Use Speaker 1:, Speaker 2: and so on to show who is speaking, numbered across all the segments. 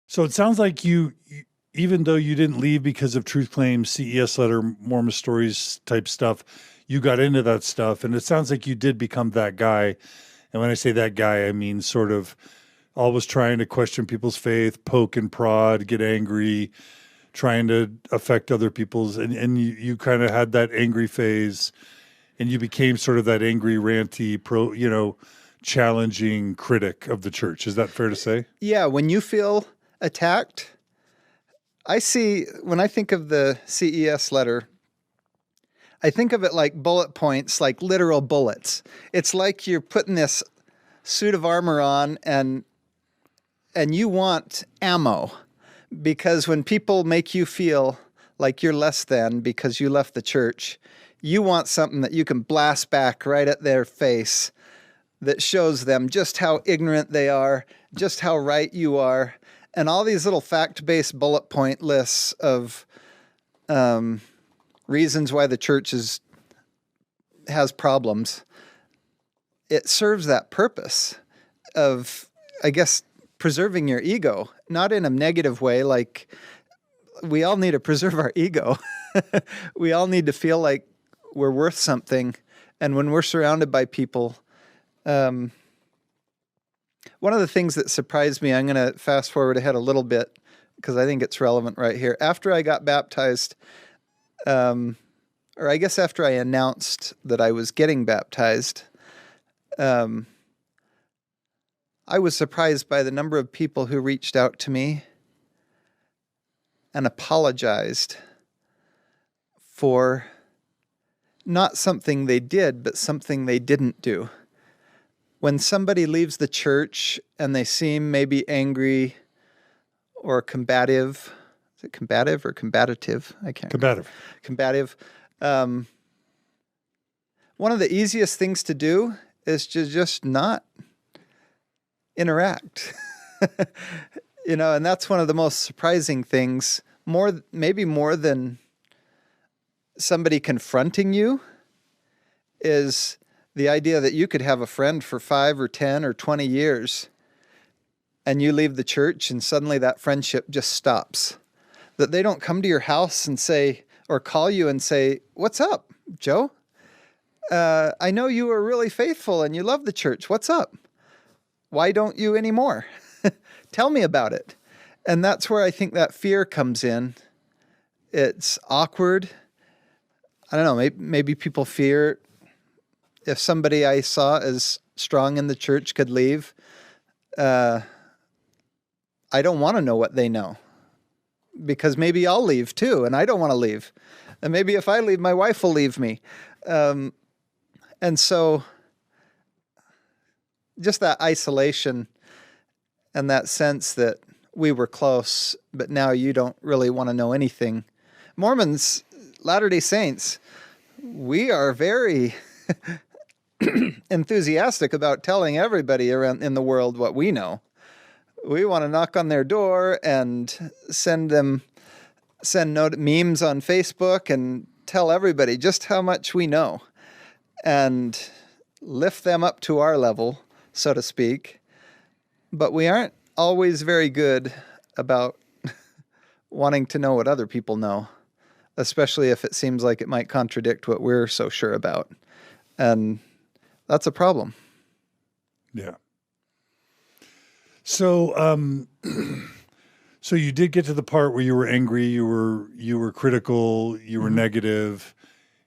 Speaker 1: So it sounds like even though you didn't leave because of truth claims, CES letter, Mormon Stories type stuff, you got into that stuff. And it sounds like you did become that guy. And when I say that guy, I mean sort of always trying to question people's faith, poke and prod, get angry, trying to affect other people's. And you kind of had that angry phase, and you became sort of that angry, ranty, challenging critic of the church. Is that fair to say?
Speaker 2: Yeah. When you feel attacked, when I think of the CES letter, I think of it like bullet points, like literal bullets. It's like you're putting this suit of armor on and you want ammo, because when people make you feel like you're less than because you left the church, you want something that you can blast back right at their face that shows them just how ignorant they are, just how right you are, and all these little fact-based bullet point lists of reasons why the church has problems. It serves that purpose of, I guess, preserving your ego, not in a negative way. Like, we all need to preserve our ego. We all need to feel like we're worth something. And when we're surrounded by people, one of the things that surprised me, I'm going to fast forward ahead a little bit because I think it's relevant right here. After I got baptized, or I guess after I announced that I was getting baptized, I was surprised by the number of people who reached out to me and apologized for not something they did, but something they didn't do. When somebody leaves the church and they seem maybe angry or combative, is it combative or combative? I can't remember. Combative. One of the easiest things to do is to just not interact. And that's one of the most surprising things, maybe more than somebody confronting you, is the idea that you could have a friend for 5 or 10 or 20 years and you leave the church and suddenly that friendship just stops. That they don't come to your house and say, or call you and say, "What's up, Joe? I know you were really faithful and you love the church. What's up? Why don't you anymore? Tell me about it." And that's where I think that fear comes in. It's awkward. I don't know, maybe people fear if somebody I saw as strong in the church could leave, I don't want to know what they know, because maybe I'll leave too, and I don't want to leave. And maybe if I leave, my wife will leave me. And so just that isolation and that sense that we were close, but now you don't really want to know anything. Mormons, Latter-day Saints, we are very enthusiastic about telling everybody around in the world what we know. We want to knock on their door and send memes on Facebook and tell everybody just how much we know and lift them up to our level, so to speak. But we aren't always very good about wanting to know what other people know, especially if it seems like it might contradict what we're so sure about. And that's a problem.
Speaker 1: Yeah. So, so you did get to the part where you were angry, you were critical, you were negative.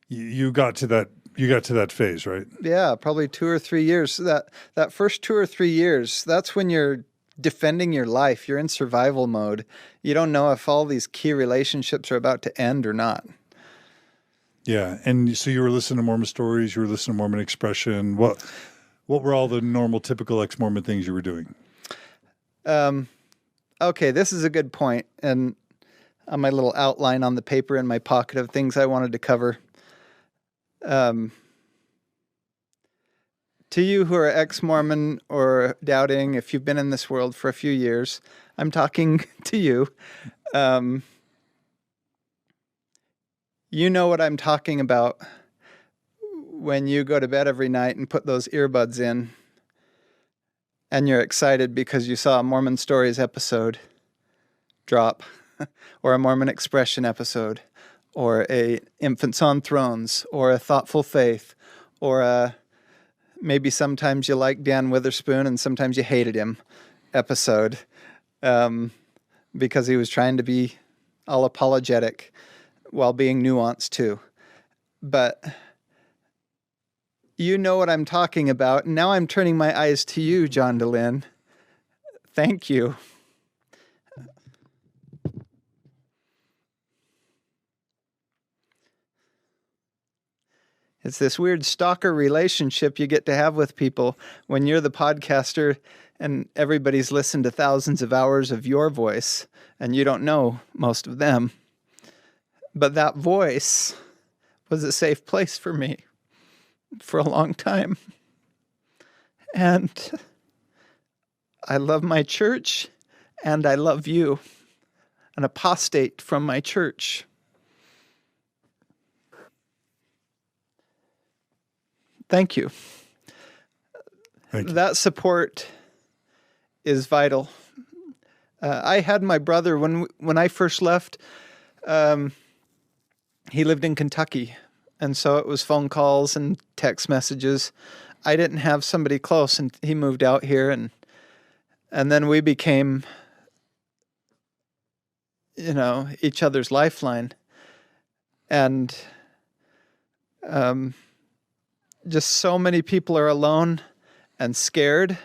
Speaker 1: You got to that phase, right?
Speaker 2: Yeah, probably 2 or 3 years. That first 2 or 3 years, that's when you're defending your life. You're in survival mode. You don't know if all these key relationships are about to end or not.
Speaker 1: Yeah, and so you were listening to Mormon Stories, you were listening to Mormon Expression. What were all the normal, typical ex-Mormon things you were doing?
Speaker 2: Okay, this is a good point. And on my little outline on the paper in my pocket of things I wanted to cover. To you who are ex-Mormon or doubting, if you've been in this world for a few years, I'm talking to you. You know what I'm talking about when you go to bed every night and put those earbuds in and you're excited because you saw a Mormon Stories episode drop, or a Mormon Expression episode, or a Infants on Thrones, or a Thoughtful Faith, or a maybe sometimes you like Dan Witherspoon and sometimes you hated him episode, because he was trying to be all apologetic while being nuanced too. But you know what I'm talking about. And now I'm turning my eyes to you, John DeLynn. Thank you. It's this weird stalker relationship you get to have with people when you're the podcaster and everybody's listened to thousands of hours of your voice and you don't know most of them. But that voice was a safe place for me for a long time. And I love my church and I love you, an apostate from my church. Thank you.
Speaker 1: Thank you.
Speaker 2: That support is vital. I had my brother, when I first left, he lived in Kentucky, and so it was phone calls and text messages. I didn't have somebody close, and he moved out here, and then we became, each other's lifeline. And just so many people are alone and scared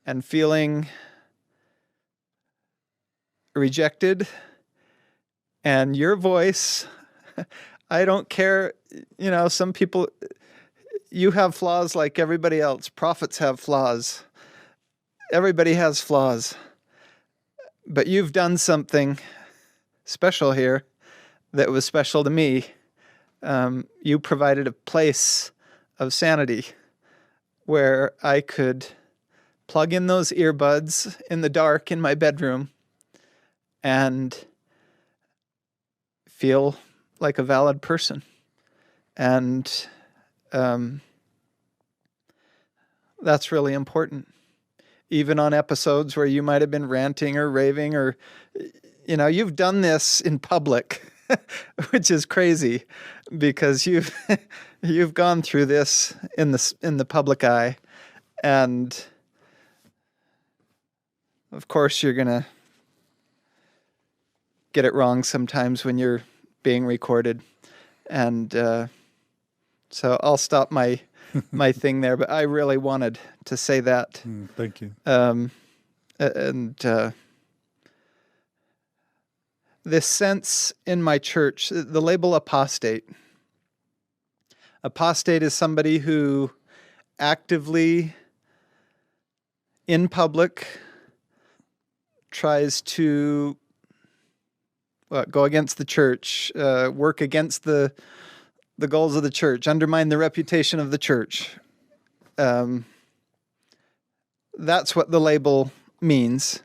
Speaker 2: and feeling rejected. And your voice, I don't care, some people, you have flaws like everybody else. Prophets have flaws. Everybody has flaws. But you've done something special here that was special to me. You provided a place of sanity where I could plug in those earbuds in the dark in my bedroom and feel like a valid person. And that's really important. Even on episodes where you might have been ranting or raving or, you've done this in public. Which is crazy because you've gone through this in the public eye, and of course you're gonna get it wrong sometimes when you're being recorded, and so I'll stop my thing there. But I really wanted to say that.
Speaker 1: Thank you.
Speaker 2: This sense in my church, the label apostate. Apostate is somebody who actively, in public, tries to go against the church, work against the goals of the church, undermine the reputation of the church. That's what the label means.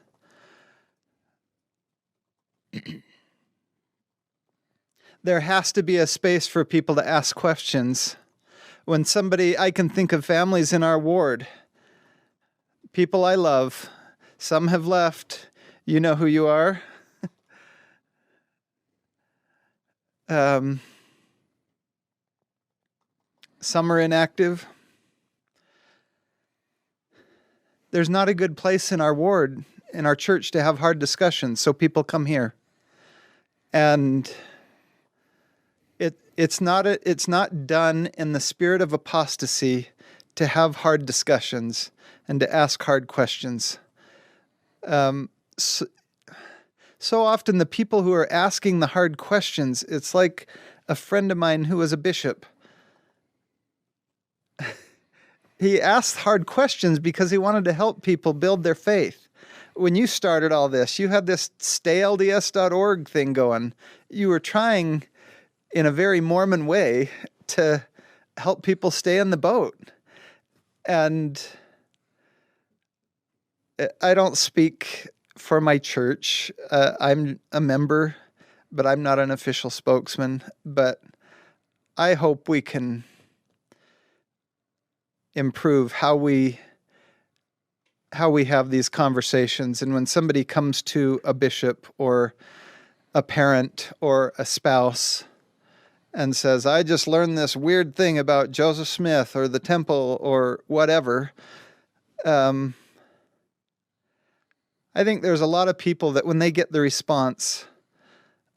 Speaker 2: There has to be a space for people to ask questions. When I can think of families in our ward, people I love, some have left, you know who you are. Some are inactive. There's not a good place in our ward, in our church, to have hard discussions, so people come here. And it's not done in the spirit of apostasy to have hard discussions and to ask hard questions. So often the people who are asking the hard questions, it's like a friend of mine who was a bishop. He asked hard questions because he wanted to help people build their faith. When you started all this, you had this staylds.org thing going. You were trying, in a very Mormon way, to help people stay in the boat. And I don't speak for my church. I'm a member, but I'm not an official spokesman. But I hope we can improve how we how we have these conversations. And when somebody comes to a bishop or a parent or a spouse and says, I just learned this weird thing about Joseph Smith or the temple or whatever, I think there's a lot of people that when they get the response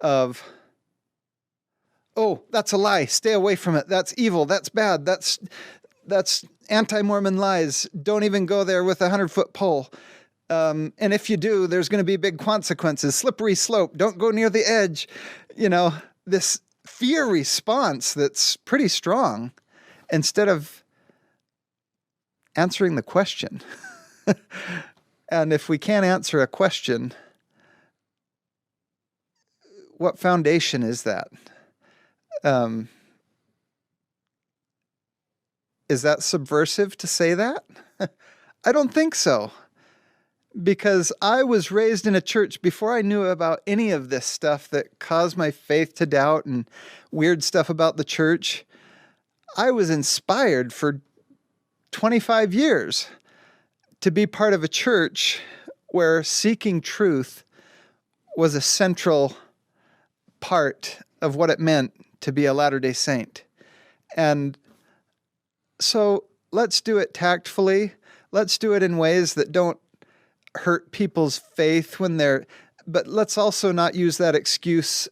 Speaker 2: of, oh, that's a lie, stay away from it, that's evil, that's bad, that's anti-Mormon lies, don't even go there with a 100-foot pole. And if you do, there's going to be big consequences, slippery slope, don't go near the edge. This fear response that's pretty strong instead of answering the question. And if we can't answer a question, what foundation is that? Is that subversive to say that? I don't think so. Because I was raised in a church before I knew about any of this stuff that caused my faith to doubt and weird stuff about the church. I was inspired for 25 years to be part of a church where seeking truth was a central part of what it meant to be a Latter-day Saint. And so let's do it tactfully. Let's do it in ways that don't hurt people's faith but let's also not use that excuse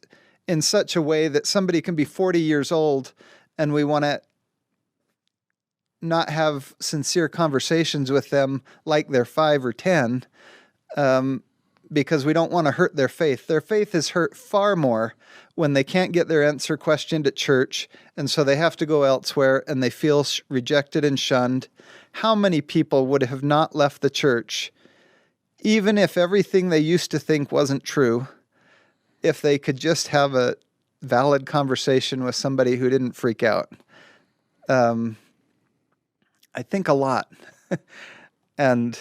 Speaker 2: in such a way that somebody can be 40 years old and we want to not have sincere conversations with them like they're 5 or 10, because we don't want to hurt their faith. Their faith is hurt far more when they can't get their answer questioned at church, and so they have to go elsewhere and they feel rejected and shunned. How many people would have not left the church, even if everything they used to think wasn't true, if they could just have a valid conversation with somebody who didn't freak out? I think a lot. And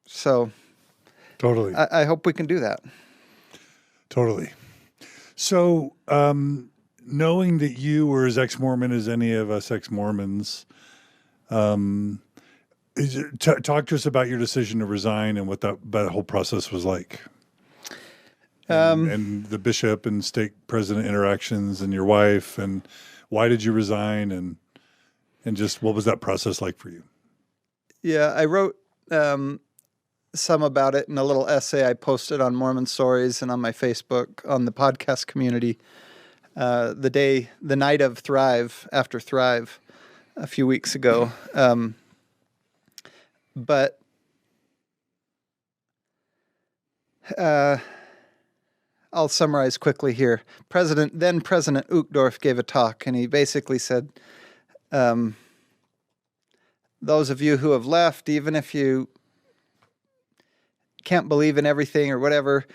Speaker 2: so
Speaker 1: Totally.
Speaker 2: I hope we can do that.
Speaker 1: Totally. So, knowing that you were as ex-Mormon as any of us ex-Mormons, talk to us about your decision to resign and what that whole process was like. And the bishop and stake president interactions and your wife, and why did you resign, and just what was that process like for you?
Speaker 2: Yeah, I wrote some about it in a little essay I posted on Mormon Stories and on my Facebook on the podcast community the night of after Thrive a few weeks ago. But I'll summarize quickly here. Then President Uchtdorf gave a talk, and he basically said, those of you who have left, even if you can't believe in everything or whatever,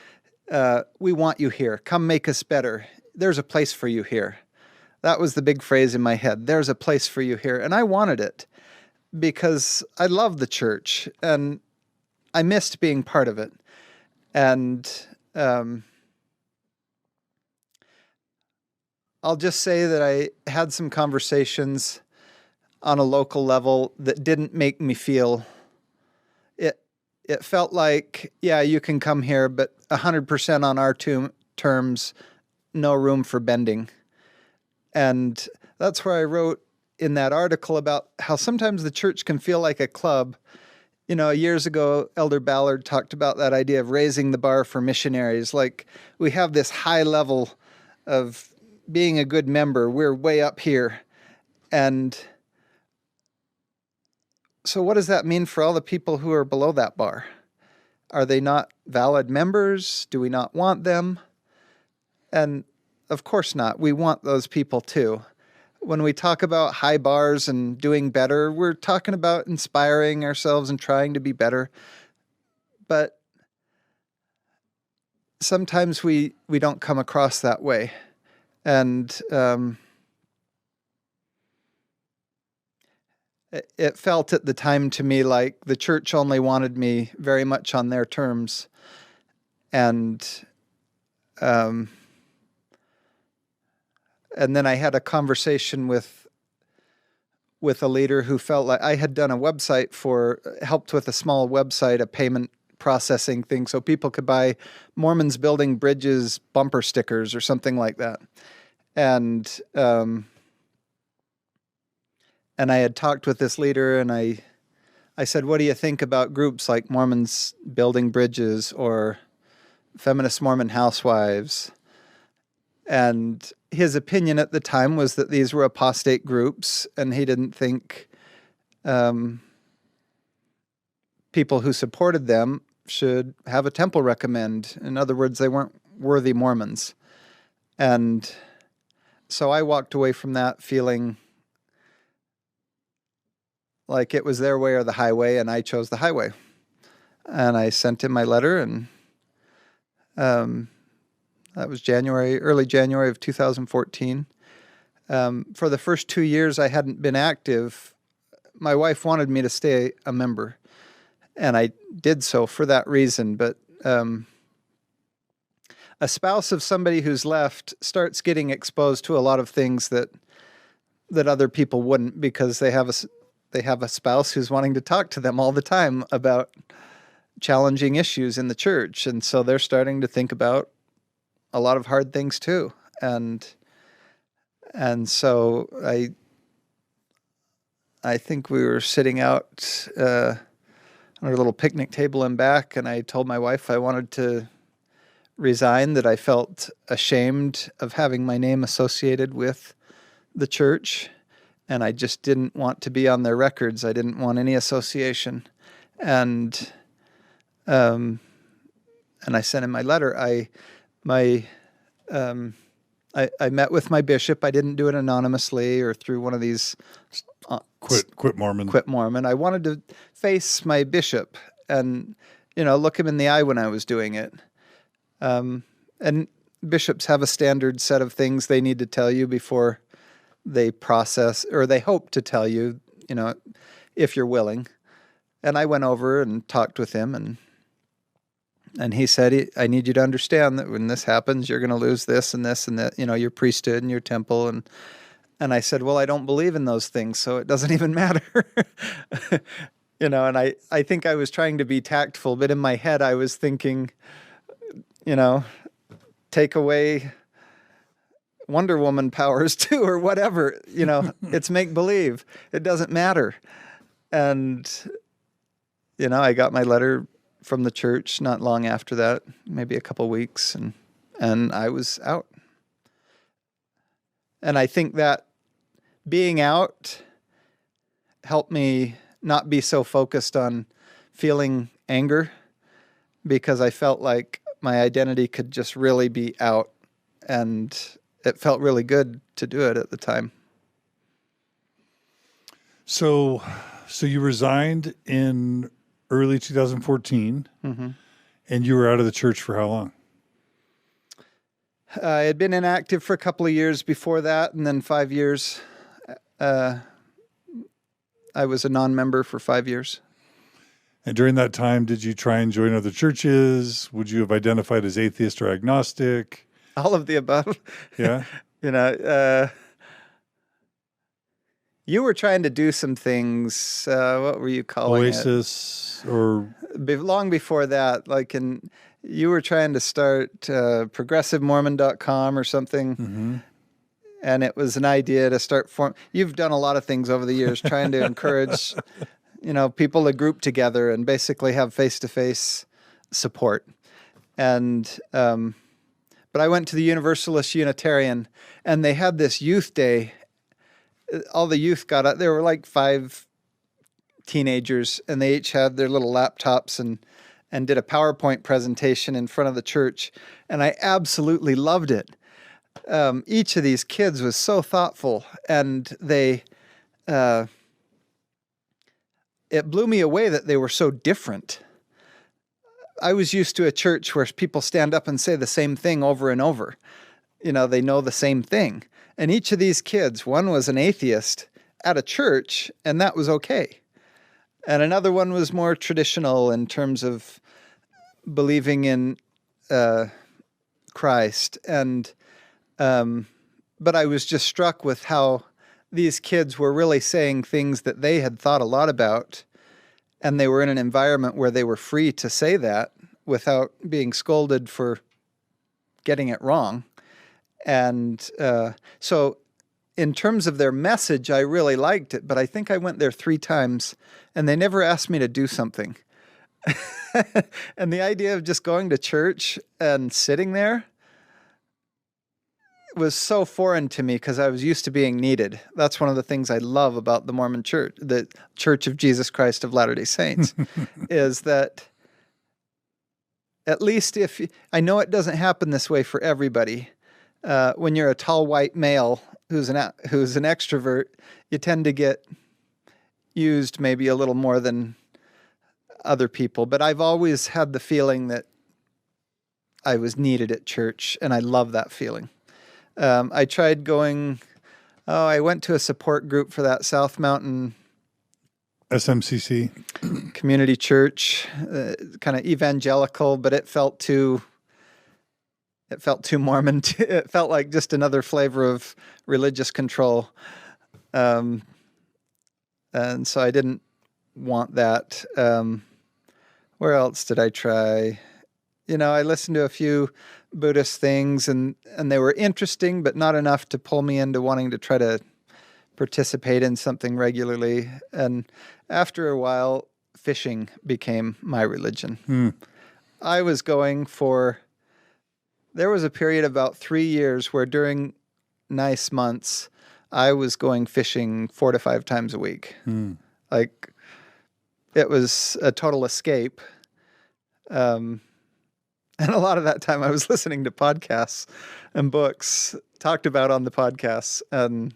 Speaker 2: we want you here. Come make us better. There's a place for you here. That was the big phrase in my head. There's a place for you here. And I wanted it because I love the church and I missed being part of it. And I'll just say that I had some conversations on a local level that didn't make me feel it felt like, yeah, you can come here, but 100% on our terms, no room for bending. And that's where I wrote in that article about how sometimes the church can feel like a club. Years ago, Elder Ballard talked about that idea of raising the bar for missionaries. Like, we have this high level of being a good member. We're way up here. And so what does that mean for all the people who are below that bar? Are they not valid members? Do we not want them? And of course not. We want those people too. When we talk about high bars and doing better, we're talking about inspiring ourselves and trying to be better. But sometimes we don't come across that way. And it felt at the time to me like the church only wanted me very much on their terms. And then I had a conversation with with a leader who felt like I had done a website helped with a small website, a payment processing thing, so people could buy Mormons Building Bridges bumper stickers or something like that. And I had talked with this leader, and I said, what do you think about groups like Mormons Building Bridges or Feminist Mormon Housewives? And his opinion at the time was that these were apostate groups, and he didn't think people who supported them should have a temple recommend. In other words, they weren't worthy Mormons. And so I walked away from that feeling like it was their way or the highway, and I chose the highway. And I sent him my letter, and that was early January of 2014. For the first 2 years I hadn't been active, my wife wanted me to stay a member, and I did so for that reason. But a spouse of somebody who's left starts getting exposed to a lot of things that other people wouldn't, because they have a spouse who's wanting to talk to them all the time about challenging issues in the church. And so they're starting to think about a lot of hard things too. And so I think we were sitting out on our little picnic table in back, and I told my wife I wanted to resign, that I felt ashamed of having my name associated with the church, and I just didn't want to be on their records. I didn't want any association. And I sent him my letter. I met with my bishop. I didn't do it anonymously or through one of these
Speaker 1: Quit Mormon.
Speaker 2: Quit Mormon. I wanted to face my bishop and, look him in the eye when I was doing it. And bishops have a standard set of things they need to tell you before they process, or they hope to tell you, if you're willing. And I went over and talked with him, and he said, I need you to understand that when this happens, you're going to lose this and this and that, your priesthood and your temple. And I said, well, I don't believe in those things, so it doesn't even matter. And I think I was trying to be tactful, but in my head I was thinking, take away Wonder Woman powers too, or whatever, it's make-believe. It doesn't matter. And, I got my letter from the church not long after that, maybe a couple weeks, and I was out. And I think that being out helped me not be so focused on feeling anger, because I felt like my identity could just really be out, and it felt really good to do it at the time.
Speaker 1: So you resigned in early 2014,
Speaker 2: mm-hmm.
Speaker 1: and you were out of the church for how long?
Speaker 2: I had been inactive for a couple of years before that, and then 5 years. I was a non-member for 5 years.
Speaker 1: And during that time, did you try and join other churches? Would you have identified as atheist or agnostic?
Speaker 2: All of the above.
Speaker 1: Yeah.
Speaker 2: You were trying to do some things. What were you calling
Speaker 1: Oasis, it? Or
Speaker 2: long before that, you were trying to start progressivemormon.com or something.
Speaker 1: Mm-hmm.
Speaker 2: And it was an idea to start You've done a lot of things over the years trying to encourage, people to group together and basically have face-to-face support. And, but I went to the Universalist Unitarian, and they had this youth day. All the youth got up. There were like 5 teenagers, and they each had their little laptops and did a PowerPoint presentation in front of the church. And I absolutely loved it. Each of these kids was so thoughtful, and it blew me away that they were so different. I was used to a church where people stand up and say the same thing over and over. They know the same thing. And each of these kids, one was an atheist at a church, and that was okay. And another one was more traditional in terms of believing in Christ. And but I was just struck with how these kids were really saying things that they had thought a lot about, and they were in an environment where they were free to say that without being scolded for getting it wrong. And so in terms of their message, I really liked it, but I think I went there 3 times, and they never asked me to do something. And the idea of just going to church and sitting there was so foreign to me because I was used to being needed. That's one of the things I love about the Mormon Church, the Church of Jesus Christ of Latter-day Saints, is that at least I know it doesn't happen this way for everybody. When you're a tall white male who's an extrovert, you tend to get used maybe a little more than other people. But I've always had the feeling that I was needed at church, and I love that feeling. I tried going, I went to a support group for that South Mountain
Speaker 1: SMCC
Speaker 2: community church, kind of evangelical, but it felt too Mormon. It felt like just another flavor of religious control. And so I didn't want that. Where else did I try? I listened to a few Buddhist things, and they were interesting, but not enough to pull me into wanting to try to participate in something regularly. And after a while, fishing became my religion. I was going there was a period of about 3 years where during nice months, I was going fishing 4 to 5 times a week. Like, it was a total escape. And a lot of that time I was listening to podcasts and books talked about on the podcasts. And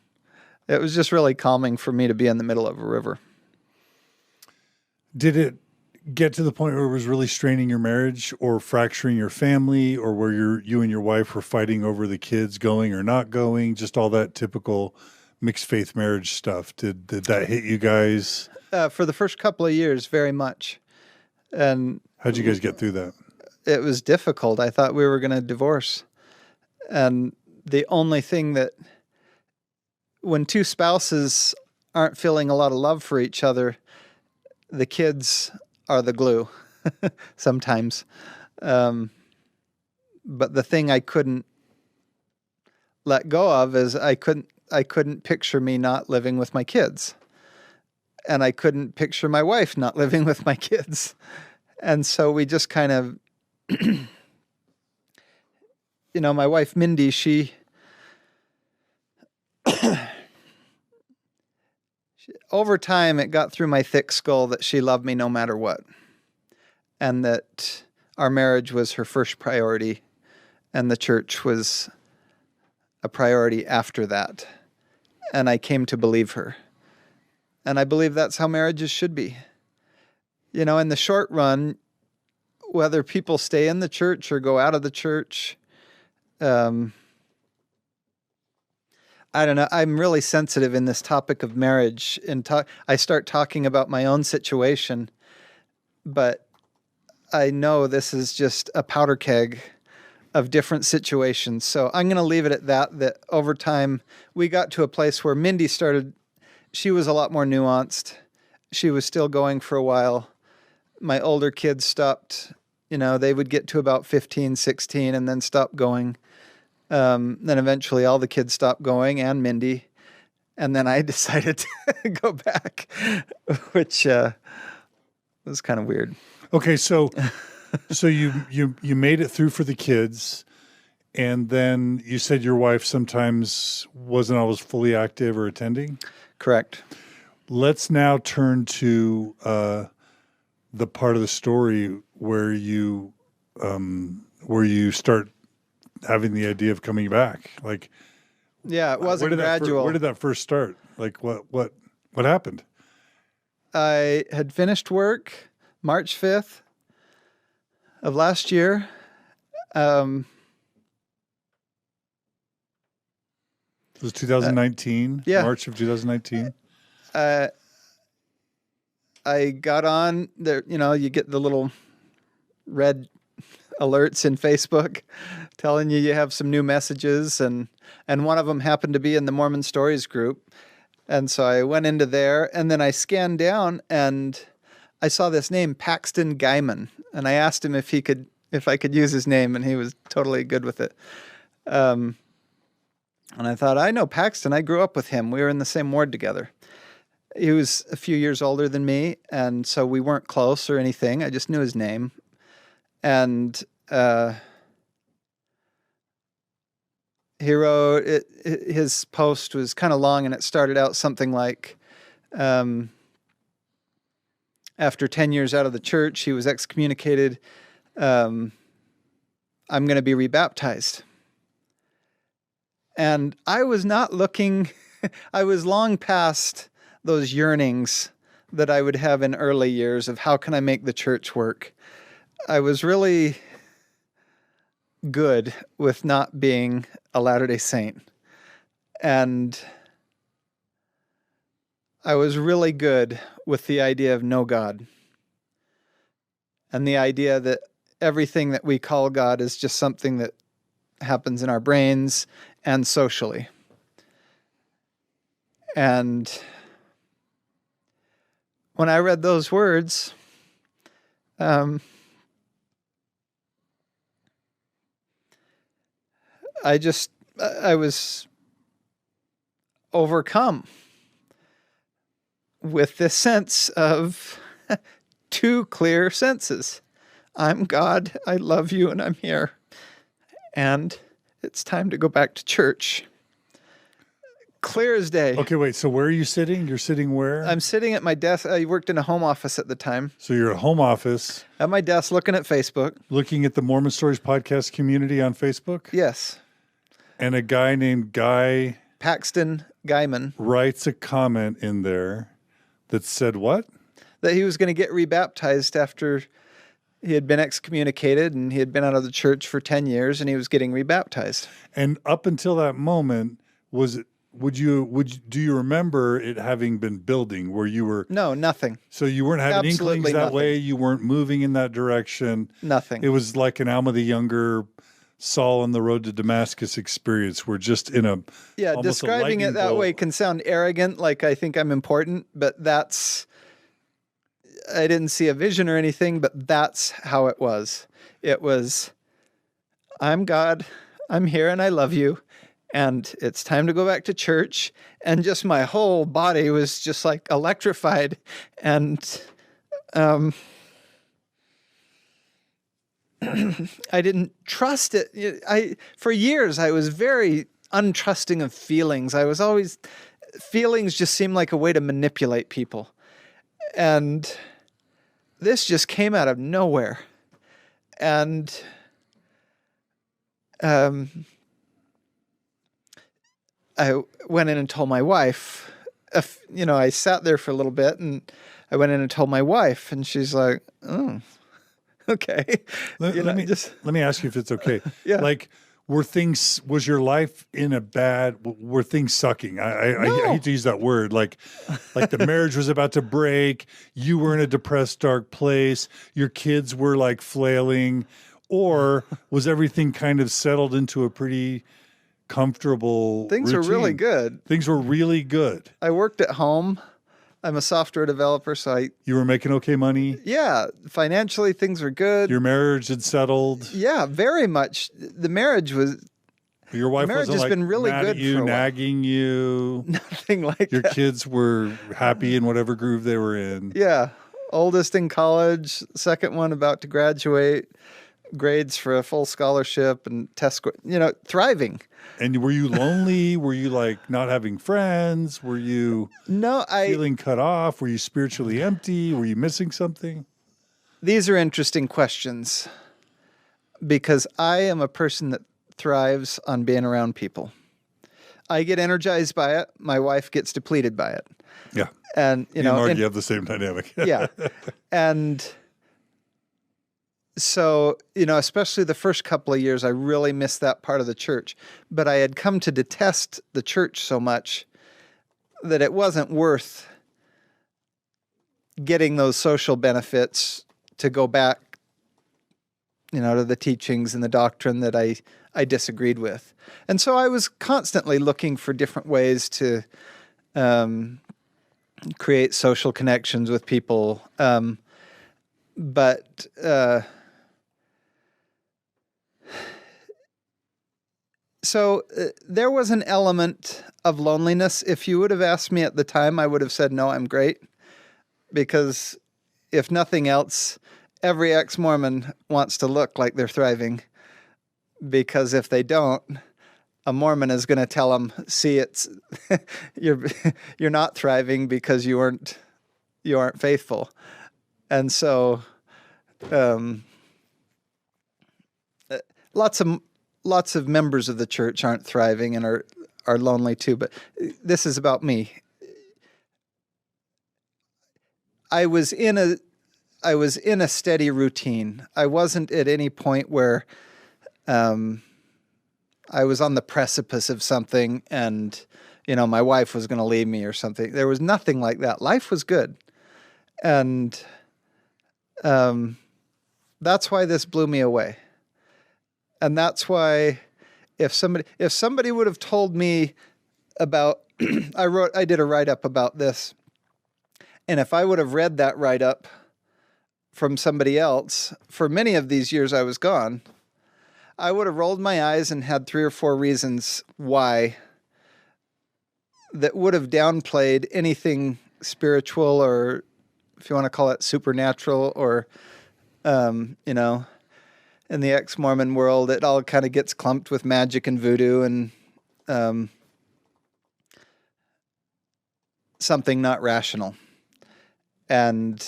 Speaker 2: it was just really calming for me to be in the middle of a river.
Speaker 1: Did it get to the point where it was really straining your marriage or fracturing your family, or where you and your wife were fighting over the kids going or not going, just all that typical mixed faith marriage stuff? Did that hit you guys?
Speaker 2: For the first couple of years, very much. And
Speaker 1: how'd you guys get through that?
Speaker 2: It was difficult. I thought we were going to divorce. And the only thing that, when 2 spouses aren't feeling a lot of love for each other, the kids are the glue sometimes. But the thing I couldn't let go of is I couldn't picture me not living with my kids. And I couldn't picture my wife not living with my kids. And so we just kind of, my wife, Mindy, over time, it got through my thick skull that she loved me no matter what. And that our marriage was her first priority, and the church was a priority after that. And I came to believe her. And I believe that's how marriages should be. In the short run, whether people stay in the church or go out of the church, I don't know. I'm really sensitive in this topic of marriage. I start talking about my own situation, but I know this is just a powder keg of different situations. So I'm going to leave it at that over time, we got to a place where Mindy she was a lot more nuanced. She was still going for a while. My older kids stopped, they would get to about 15, 16 and then stop going. Then eventually all the kids stopped going, and Mindy. And then I decided to go back, which was kind of weird.
Speaker 1: Okay, so you made it through for the kids, and then you said your wife sometimes wasn't always fully active or attending?
Speaker 2: Correct.
Speaker 1: Let's now turn to the part of the story where you start having the idea of coming back. Like,
Speaker 2: yeah, it wasn't gradual.
Speaker 1: Where did that first start? Like, what happened?
Speaker 2: I had finished work March 5th of last year. It
Speaker 1: was 2019,
Speaker 2: yeah.
Speaker 1: March of 2019.
Speaker 2: I got on there, you get the little red alerts in Facebook telling you have some new messages, and one of them happened to be in the Mormon Stories group. And so I went into there, and then I scanned down, and I saw this name, Paxton Guyman, and I asked him if I could use his name, and he was totally good with it. And I thought, I know Paxton. I grew up with him. We were in the same ward together. He was a few years older than me, and so we weren't close or anything. I just knew his name. And he wrote, his post was kind of long, and it started out something like, after 10 years out of the church, he was excommunicated. I'm going to be rebaptized. And I was not looking, I was long past those yearnings that I would have in early years of how can I make the church work. I was really good with not being a Latter-day Saint. And I was really good with the idea of no God. And the idea that everything that we call God is just something that happens in our brains and socially. And when I read those words, I was overcome with this sense of two clear senses. I'm God, I love you, and I'm here. And it's time to go back to church. Clear as day.
Speaker 1: Okay, wait. So where are you sitting? You're sitting where?
Speaker 2: I'm sitting at my desk. I worked in a home office at the time.
Speaker 1: So you're at home office.
Speaker 2: At my desk looking at Facebook.
Speaker 1: Looking at the Mormon Stories Podcast community on Facebook?
Speaker 2: Yes.
Speaker 1: And a guy named Guy
Speaker 2: Paxton Guyman
Speaker 1: writes a comment in there that said what?
Speaker 2: That he was going to get rebaptized after he had been excommunicated and he had been out of the church for 10 years and he was getting rebaptized.
Speaker 1: And up until that moment, do you remember it having been building where you were?
Speaker 2: No, nothing.
Speaker 1: So you weren't having
Speaker 2: Absolutely
Speaker 1: inklings that
Speaker 2: nothing.
Speaker 1: way? You weren't moving in that direction?
Speaker 2: Nothing.
Speaker 1: It was like an Alma the Younger, Saul on the road to Damascus experience. We're just in a almost
Speaker 2: describing
Speaker 1: a
Speaker 2: it that
Speaker 1: lightning
Speaker 2: way
Speaker 1: bolt.
Speaker 2: can sound arrogant, like I think I'm important, but I didn't see a vision or anything, but that's how it was. It was, I'm God, I'm here, and I love you, and it's time to go back to church. And just my whole body was just like electrified, and I didn't trust it. For years, I was very untrusting of feelings. Feelings just seemed like a way to manipulate people. And this just came out of nowhere. And I went in and told my wife, I sat there for a little bit and I went in and told my wife, and she's like, oh, okay.
Speaker 1: Let me ask you if it's okay.
Speaker 2: Yeah.
Speaker 1: Like, was your life were things sucking? I hate to use that word. Like the marriage was about to break. You were in a depressed, dark place. Your kids were like flailing, or was everything kind of settled into a pretty comfortable
Speaker 2: Things were really good.
Speaker 1: Things were really good.
Speaker 2: I worked at home. I'm a software developer, so
Speaker 1: You were making okay money?
Speaker 2: financially things were good.
Speaker 1: Your marriage had settled?
Speaker 2: Yeah, very much. The marriage was
Speaker 1: Your wife
Speaker 2: marriage
Speaker 1: wasn't
Speaker 2: has
Speaker 1: like
Speaker 2: been really
Speaker 1: mad
Speaker 2: good
Speaker 1: at you,
Speaker 2: for a while.
Speaker 1: nagging you.
Speaker 2: nothing like
Speaker 1: Your
Speaker 2: that.
Speaker 1: kids were happy in whatever groove they were in.
Speaker 2: Yeah, oldest in college, second one about to graduate, grades for a full scholarship and thriving.
Speaker 1: And were you lonely? Were you like not having friends? Were you feeling cut off? Were you spiritually empty? Were you missing something?
Speaker 2: These are interesting questions because I am a person that thrives on being around people. I get energized by it. My wife gets depleted by it.
Speaker 1: Yeah.
Speaker 2: And,
Speaker 1: You and Margie have the same dynamic.
Speaker 2: yeah. And so, especially the first couple of years, I really missed that part of the church. But I had come to detest the church so much that it wasn't worth getting those social benefits to go back, to the teachings and the doctrine that I disagreed with. And so I was constantly looking for different ways to create social connections with people. But so there was an element of loneliness. If you would have asked me at the time, I would have said, no, I'm great. Because if nothing else, every ex-Mormon wants to look like they're thriving. Because if they don't, a Mormon is going to tell them, see, it's you're not thriving because you aren't faithful. And so lots of members of the church aren't thriving and are lonely too, but this is about me. I was in a steady routine. I wasn't at any point where I was on the precipice of something and, my wife was going to leave me or something. There was nothing like that. Life was good. And that's why this blew me away. And that's why if somebody would have told me about, I did a write-up about this. And if I would have read that write-up from somebody else, for many of these years I was gone, I would have rolled my eyes and had 3 or 4 reasons why that would have downplayed anything spiritual, or if you want to call it supernatural, or, in the ex-Mormon world, it all kind of gets clumped with magic and voodoo and something not rational. And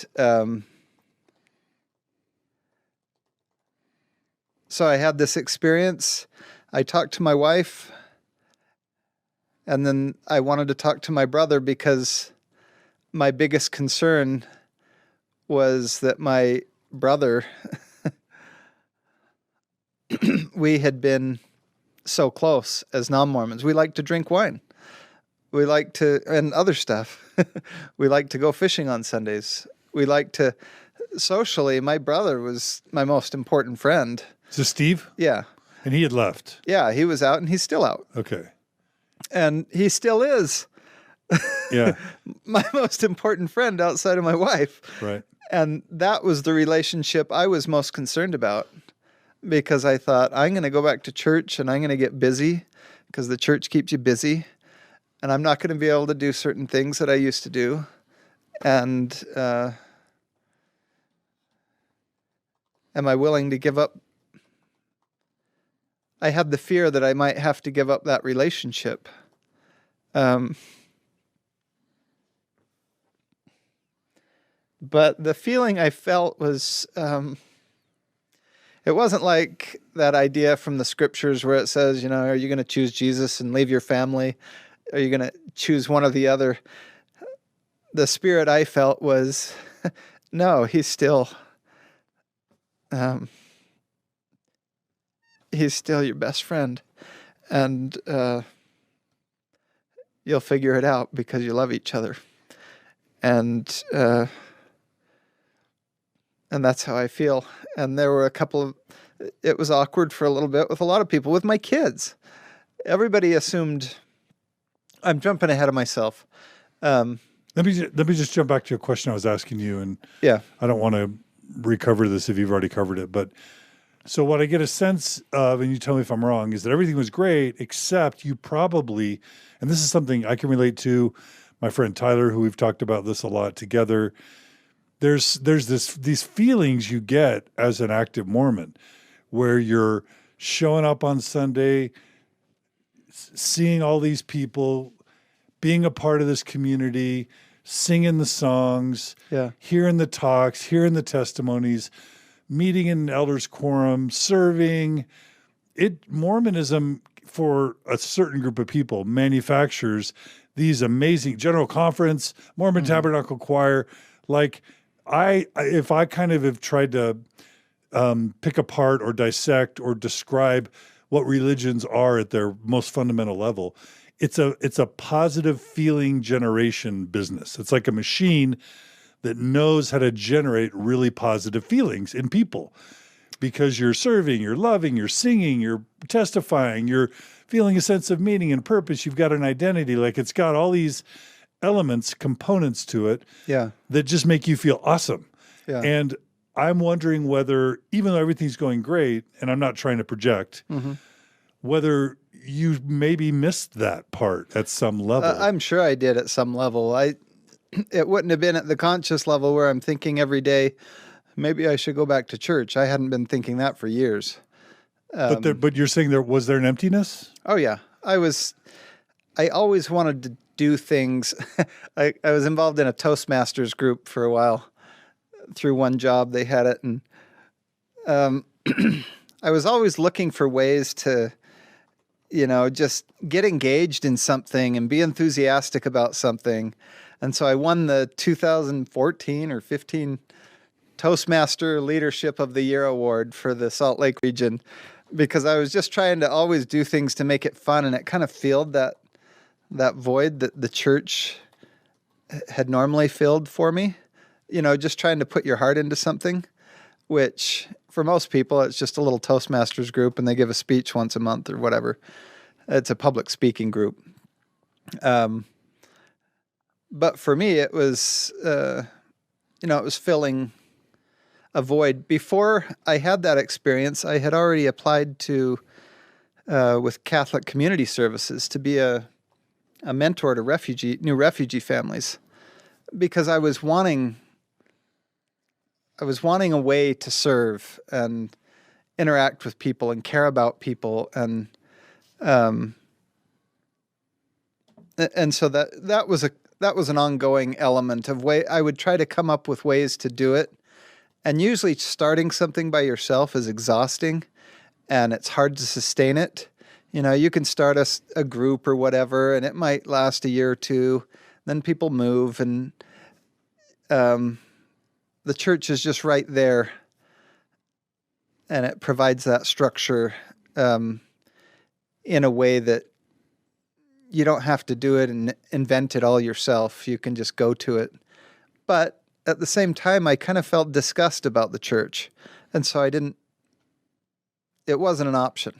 Speaker 2: so I had this experience. I talked to my wife, and then I wanted to talk to my brother because my biggest concern was that my brother, we had been so close as non-Mormons. We like to drink wine. We like to, and other stuff. We like to go fishing on Sundays. We like to, socially, my brother was my most important friend.
Speaker 1: So Steve?
Speaker 2: Yeah.
Speaker 1: And he had left.
Speaker 2: Yeah, he was out and he's still out.
Speaker 1: Okay.
Speaker 2: And he still is.
Speaker 1: Yeah.
Speaker 2: My most important friend outside of my wife.
Speaker 1: Right.
Speaker 2: And that was the relationship I was most concerned about, because I thought, I'm going to go back to church and I'm going to get busy because the church keeps you busy. And I'm not going to be able to do certain things that I used to do. And am I willing to give up? I had the fear that I might have to give up that relationship. But the feeling I felt was, it wasn't like that idea from the scriptures where it says, are you going to choose Jesus and leave your family? Are you going to choose one or the other? The spirit I felt was, no, he's still your best friend. And you'll figure it out because you love each other. And that's how I feel. And there were it was awkward for a little bit with a lot of people, with my kids. Everybody assumed, I'm jumping ahead of myself.
Speaker 1: Let me just jump back to a question I was asking you, and
Speaker 2: yeah,
Speaker 1: I don't want to recover this if you've already covered it, but so what I get a sense of, and you tell me if I'm wrong, is that everything was great, except you probably, and this is something I can relate to, my friend Tyler, who we've talked about this a lot together. There's these feelings you get as an active Mormon, where you're showing up on Sunday, seeing all these people, being a part of this community, singing the songs, hearing the talks, hearing the testimonies, meeting in elders quorum, serving. Mormonism, for a certain group of people, manufactures these amazing General Conference, Mormon Tabernacle Choir. Like, if I kind of have tried to pick apart or dissect or describe what religions are at their most fundamental level, it's a positive feeling generation business. It's like a machine that knows how to generate really positive feelings in people, because you're serving, you're loving, you're singing, you're testifying, you're feeling a sense of meaning and purpose. You've got an identity. Like, it's got all these elements, components to it
Speaker 2: Yeah.
Speaker 1: that just make you feel awesome.
Speaker 2: Yeah.
Speaker 1: And I'm wondering whether, even though everything's going great, and I'm not trying to project, whether you maybe missed that part at some level.
Speaker 2: I'm sure I did at some level. It wouldn't have been at the conscious level where I'm thinking every day, maybe I should go back to church. I hadn't been thinking that for years.
Speaker 1: But you're saying was there an emptiness?
Speaker 2: Oh yeah. I always wanted to do things. I was involved in a Toastmasters group for a while through one job. They had it. And I was always looking for ways to, just get engaged in something and be enthusiastic about something. And so I won the 2014 or 15 Toastmaster Leadership of the Year award for the Salt Lake region, because I was just trying to always do things to make it fun. And it kind of filled that void that the church had normally filled for me, just trying to put your heart into something, which for most people, it's just a little Toastmasters group and they give a speech once a month or whatever. It's a public speaking group. But for me, it was, it was filling a void. Before I had that experience, I had already applied to, with Catholic Community Services, to be a mentor to new refugee families, because I was wanting a way to serve and interact with people and care about people, and so that was an ongoing element of way. I would try to come up with ways to do it, and usually starting something by yourself is exhausting, and it's hard to sustain it. You can start a group or whatever, and it might last a year or two. Then people move, and the church is just right there, and it provides that structure in a way that you don't have to do it and invent it all yourself. You can just go to it. But at the same time, I kind of felt disgust about the church, and so it wasn't an option.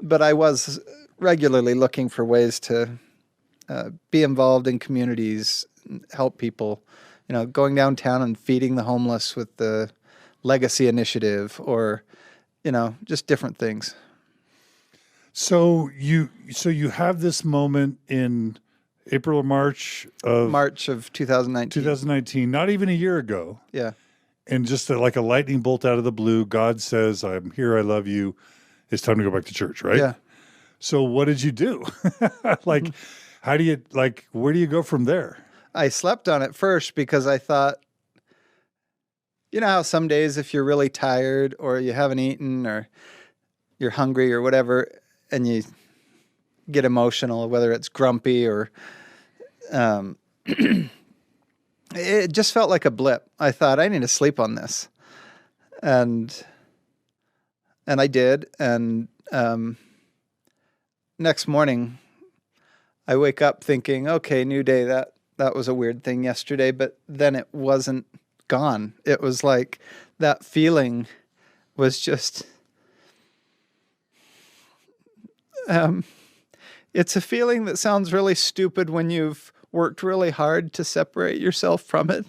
Speaker 2: But I was regularly looking for ways to be involved in communities, help people, going downtown and feeding the homeless with the Legacy Initiative, or, just different things.
Speaker 1: So you have this moment in April or March
Speaker 2: of 2019.
Speaker 1: 2019, not even a year ago.
Speaker 2: Yeah.
Speaker 1: And just like a lightning bolt out of the blue, God says, I'm here, I love you. It's time to go back to church, right?
Speaker 2: Yeah.
Speaker 1: So what did you do? Where do you go from there?
Speaker 2: I slept on it first because I thought, how some days if you're really tired or you haven't eaten or you're hungry or whatever, and you get emotional, whether it's grumpy or it just felt like a blip. I thought, I need to sleep on this. And I did. And next morning, I wake up thinking, okay, new day. That was a weird thing yesterday, but then it wasn't gone. It was like that feeling was just... it's a feeling that sounds really stupid when you've worked really hard to separate yourself from it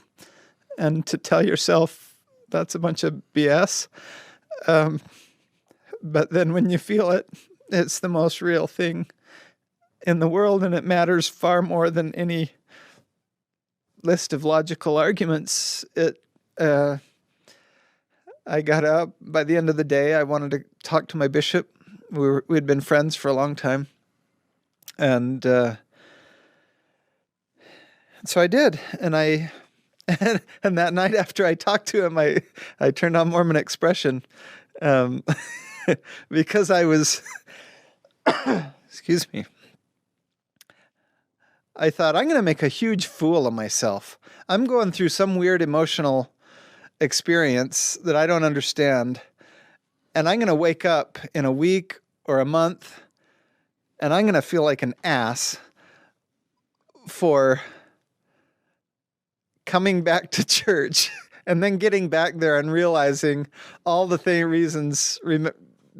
Speaker 2: and to tell yourself that's a bunch of BS. But then when you feel it, it's the most real thing in the world, and it matters far more than any list of logical arguments. I got up. By the end of the day, I wanted to talk to my bishop. We'd been friends for a long time. And so I did. And and that night after I talked to him, I turned on Mormon Expression because I was, excuse me, I thought, I'm going to make a huge fool of myself. I'm going through some weird emotional experience that I don't understand. And I'm going to wake up in a week or a month, and I'm going to feel like an ass for coming back to church and then getting back there and realizing all the reasons,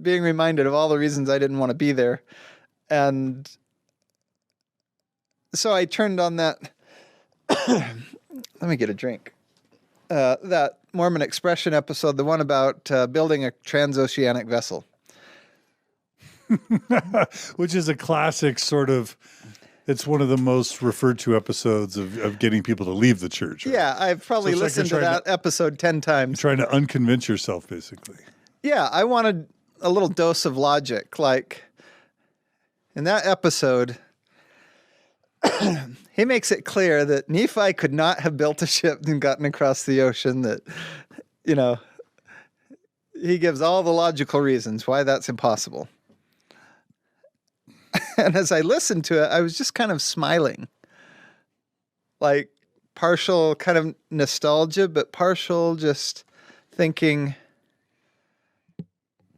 Speaker 2: being reminded of all the reasons I didn't want to be there. And So I turned on that. Let me get a drink. That Mormon Expression episode, the one about building a transoceanic vessel.
Speaker 1: Which is a classic sort of, it's one of the most referred to episodes of getting people to leave the church. Right?
Speaker 2: Yeah, I've probably listened to that episode 10 times.
Speaker 1: Trying to unconvince yourself, basically.
Speaker 2: Yeah, I wanted a little dose of logic. Like, in that episode, he makes it clear that Nephi could not have built a ship and gotten across the ocean, that, you know, he gives all the logical reasons why that's impossible. And as I listened to it, I was just kind of smiling. Like partial kind of nostalgia, but partial just thinking,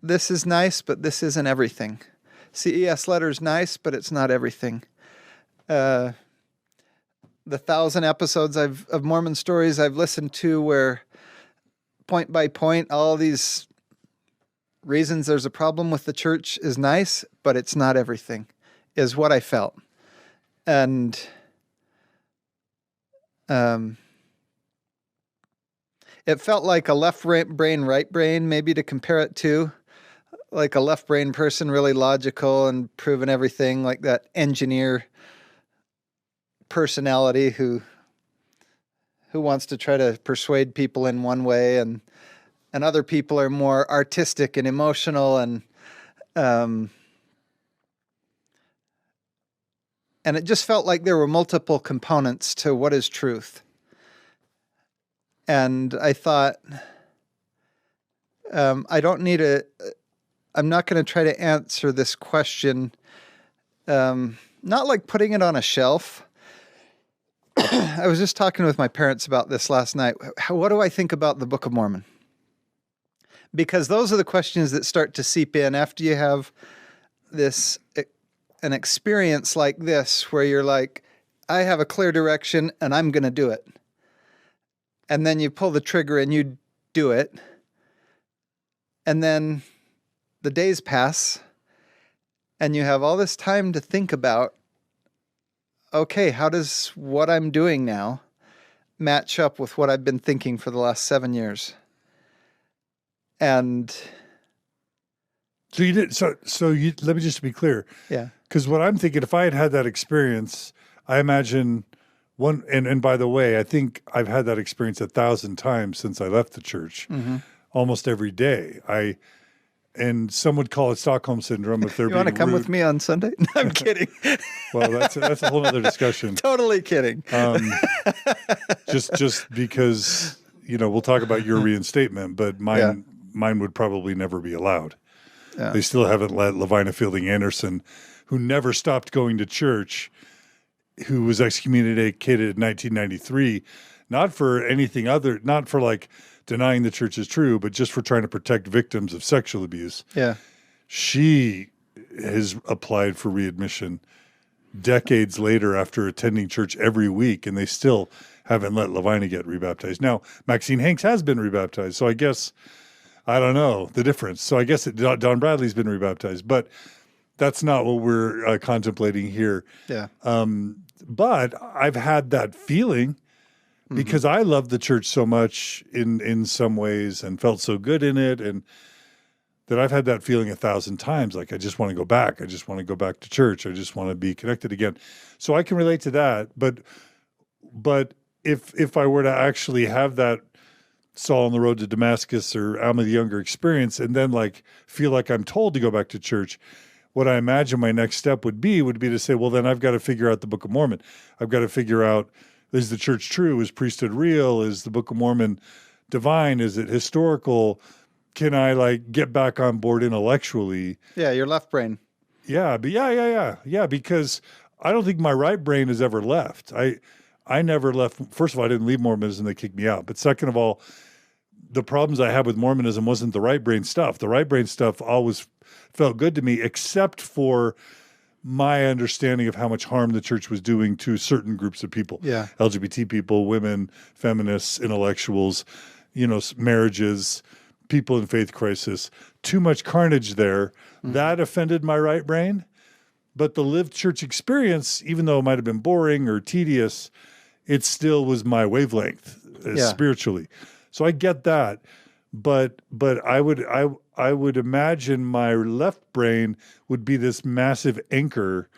Speaker 2: this is nice, but this isn't everything. CES letter's nice, but it's not everything. The 1,000 episodes of Mormon Stories I've listened to where point by point, all these reasons there's a problem with the church is nice, but it's not everything, is what I felt. And it felt like a left brain, right brain, maybe to compare it to. Like a left brain person, really logical and proven everything, like that engineer personality who wants to try to persuade people in one way, and other people are more artistic and emotional, and it just felt like there were multiple components to what is truth. And I thought, I'm not going to try to answer this question, not like putting it on a shelf. I was just talking with my parents about this last night. What do I think about the Book of Mormon? Because those are the questions that start to seep in after you have an experience like this, where you're like, I have a clear direction and I'm going to do it. And then you pull the trigger and you do it. And then the days pass and you have all this time to think about, okay, how does what I'm doing now match up with what I've been thinking for the last 7 years? And
Speaker 1: so you did. So you, let me just be clear.
Speaker 2: Yeah.
Speaker 1: Because what I'm thinking, if I had that experience, I imagine one. And by the way, I think I've had that experience 1,000 times since I left the church. Mm-hmm. Almost every day. And some would call it Stockholm syndrome if they're being rude. You
Speaker 2: want to come with me on Sunday? No, I'm kidding.
Speaker 1: Well, that's a whole other discussion.
Speaker 2: Totally kidding.
Speaker 1: Just because, we'll talk about your reinstatement, but mine would probably never be allowed. Yeah. They still haven't let Lavina Fielding Anderson, who never stopped going to church, who was excommunicated in 1993, not for anything other, not for like denying the church is true, but just for trying to protect victims of sexual abuse.
Speaker 2: Yeah.
Speaker 1: She has applied for readmission decades later after attending church every week, and they still haven't let Lavina get rebaptized. Now, Maxine Hanks has been rebaptized, so I guess, I don't know the difference. So I guess Don Bradley's been rebaptized, but that's not what we're contemplating here.
Speaker 2: Yeah.
Speaker 1: But I've had that feeling because I love the church so much in some ways and felt so good in it, and that I've had that feeling 1,000 times. Like, I just want to go back. I just want to go back to church. I just want to be connected again. So I can relate to that. But if I were to actually have that Saul on the road to Damascus or Alma the Younger experience, and then like feel like I'm told to go back to church, what I imagine my next step would be to say, well, then I've got to figure out the Book of Mormon. I've got to figure out, is the church true? Is priesthood real? Is the Book of Mormon divine? Is it historical? Can I like get back on board intellectually?
Speaker 2: Yeah, your left brain.
Speaker 1: Yeah, but yeah, because I don't think my right brain has ever left. I never left. First of all, I didn't leave Mormonism, they kicked me out. But second of all, the problems I had with Mormonism wasn't the right brain stuff. The right brain stuff always felt good to me, except for my understanding of how much harm the church was doing to certain groups of people.
Speaker 2: Yeah.
Speaker 1: LGBT people, women, feminists, intellectuals, marriages, people in faith crisis. Too much carnage there. Mm-hmm. That offended my right brain. But the lived church experience, even though it might have been boring or tedious, it still was my wavelength spiritually. So I get that. But I would imagine my left brain would be this massive anchor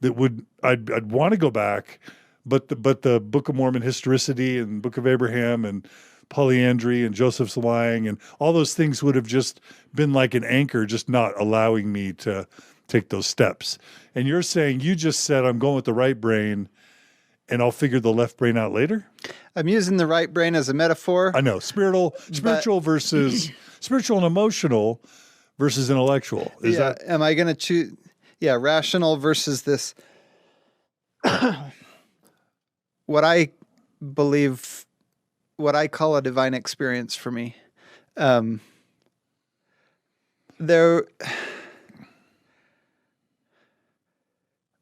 Speaker 1: that I'd want to go back, but the Book of Mormon historicity and Book of Abraham and polyandry and Joseph's lying and all those things would have just been like an anchor, just not allowing me to take those steps. And you're saying, you just said, I'm going with the right brain and I'll figure the left brain out later?
Speaker 2: I'm using the right brain as a metaphor.
Speaker 1: I know, spiritual versus spiritual and emotional versus intellectual.
Speaker 2: Am I going to choose? Yeah, rational versus this. What I believe, what I call a divine experience for me. There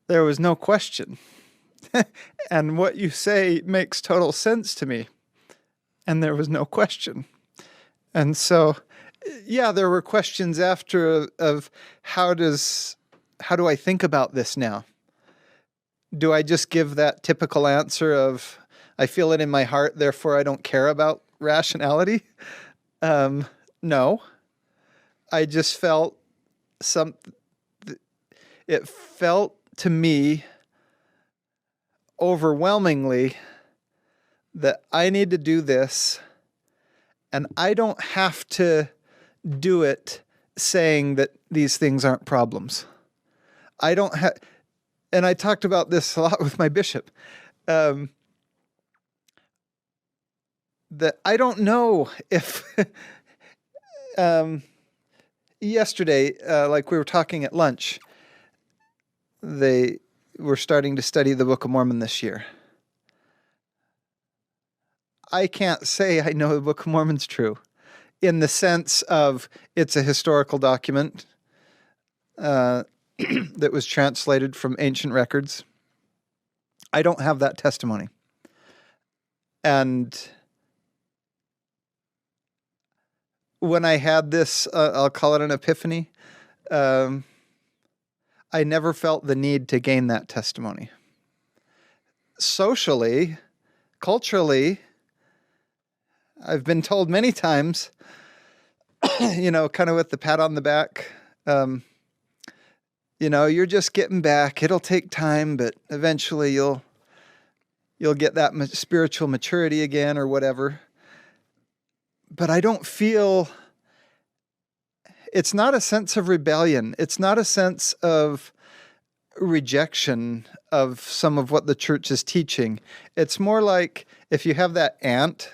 Speaker 2: was no question. And what you say makes total sense to me. And there was no question. And so, yeah, there were questions after of how do I think about this now? Do I just give that typical answer of, I feel it in my heart, therefore I don't care about rationality? No. I just felt it felt to me overwhelmingly that I need to do this, and I don't have to do it saying that these things aren't problems. I don't have, and I talked about this a lot with my bishop, that I don't know if yesterday, like we were talking at lunch, they were starting to study the Book of Mormon this year. I can't say I know the Book of Mormon's true in the sense of it's a historical document that was translated from ancient records. I don't have that testimony. And when I had this, I'll call it an epiphany, I never felt the need to gain that testimony. Socially, culturally, I've been told many times, kind of with the pat on the back, you're just getting back. It'll take time, but eventually you'll get that spiritual maturity again or whatever. But I don't feel, it's not a sense of rebellion. It's not a sense of rejection of some of what the church is teaching. It's more like if you have that aunt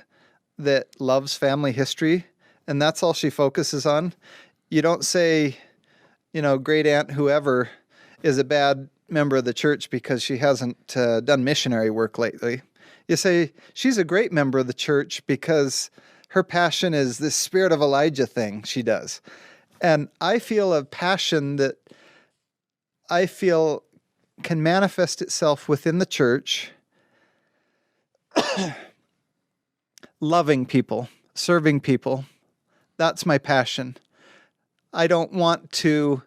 Speaker 2: that loves family history and that's all she focuses on, you don't say, great aunt whoever is a bad member of the church because she hasn't done missionary work lately. You say, she's a great member of the church because her passion is this spirit of Elijah thing she does. And I feel a passion that I feel can manifest itself within the church, loving people, serving people. That's my passion. I don't want to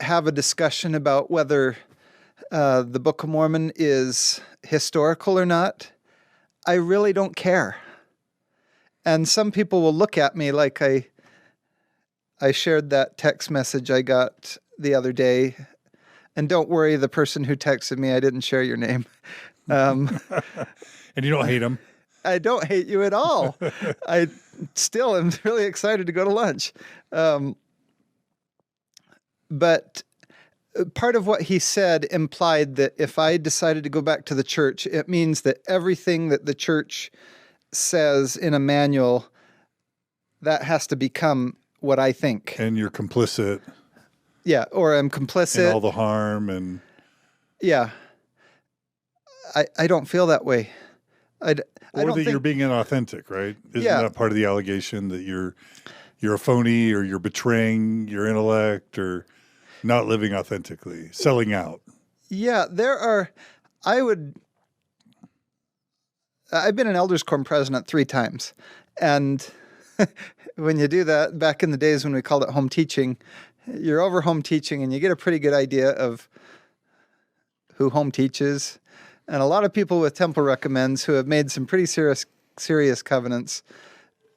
Speaker 2: have a discussion about whether the Book of Mormon is historical or not. I really don't care. And some people will look at me like I shared that text message I got the other day. And don't worry, the person who texted me, I didn't share your name.
Speaker 1: And you don't hate him?
Speaker 2: I don't hate you at all. I still am really excited to go to lunch. But part of what he said implied that if I decided to go back to the church, it means that everything that the church says in a manual, that has to become what I think.
Speaker 1: And you're complicit.
Speaker 2: Yeah, or I'm complicit.
Speaker 1: And all the harm and... Yeah.
Speaker 2: I don't feel that way. I don't think
Speaker 1: you're being inauthentic, right? Isn't that part of the allegation that you're a phony or you're betraying your intellect or not living authentically, selling out?
Speaker 2: Yeah, I've been an elders quorum president 3 times. And when you do that, back in the days when we called it home teaching, you're over home teaching and you get a pretty good idea of who home teaches, and a lot of people with temple recommends who have made some pretty serious covenants.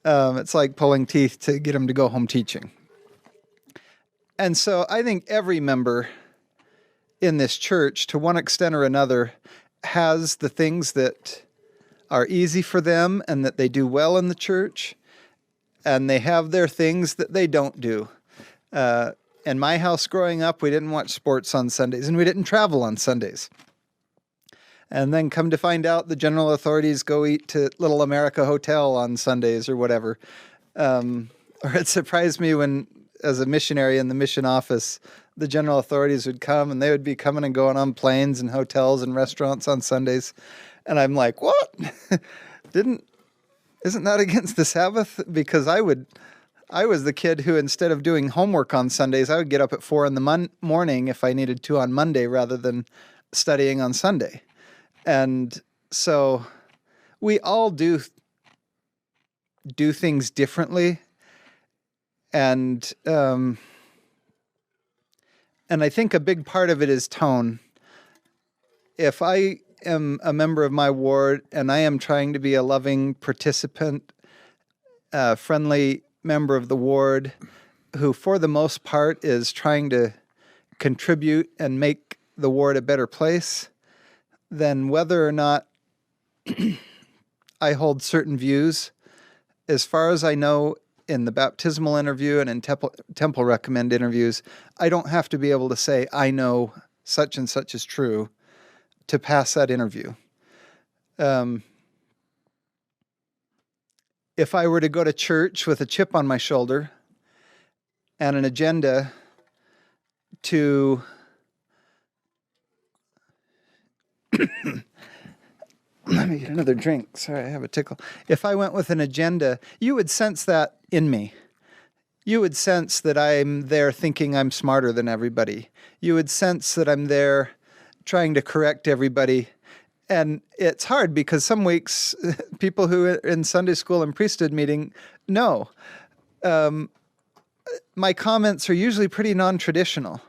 Speaker 2: It's like pulling teeth to get them to go home teaching. And so I think every member in this church, to one extent or another, has the things that are easy for them and that they do well in the church, and they have their things that they don't do. In my house growing up, we didn't watch sports on Sundays, and we didn't travel on Sundays. And then come to find out, the general authorities go eat to Little America Hotel on Sundays or whatever. Or it surprised me when, as a missionary in the mission office, the general authorities would come, and they would be coming and going on planes and hotels and restaurants on Sundays. And I'm like, what? Isn't that against the Sabbath? Because I was the kid who, instead of doing homework on Sundays, I would get up at 4 in the morning if I needed to on Monday rather than studying on Sunday. And so we all do things differently. And I think a big part of it is tone. If I am a member of my ward and I am trying to be a loving participant, friendly member of the ward who, for the most part, is trying to contribute and make the ward a better place, then whether or not I hold certain views, as far as I know, in the baptismal interview and in temple recommend interviews, I don't have to be able to say, I know such and such is true to pass that interview. If I were to go to church with a chip on my shoulder and an agenda to let me get another drink. Sorry, I have a tickle. If I went with an agenda, you would sense that in me. You would sense that I'm there thinking I'm smarter than everybody. You would sense that I'm there trying to correct everybody. And it's hard because some weeks, people who are in Sunday school and priesthood meeting know. My comments are usually pretty non-traditional.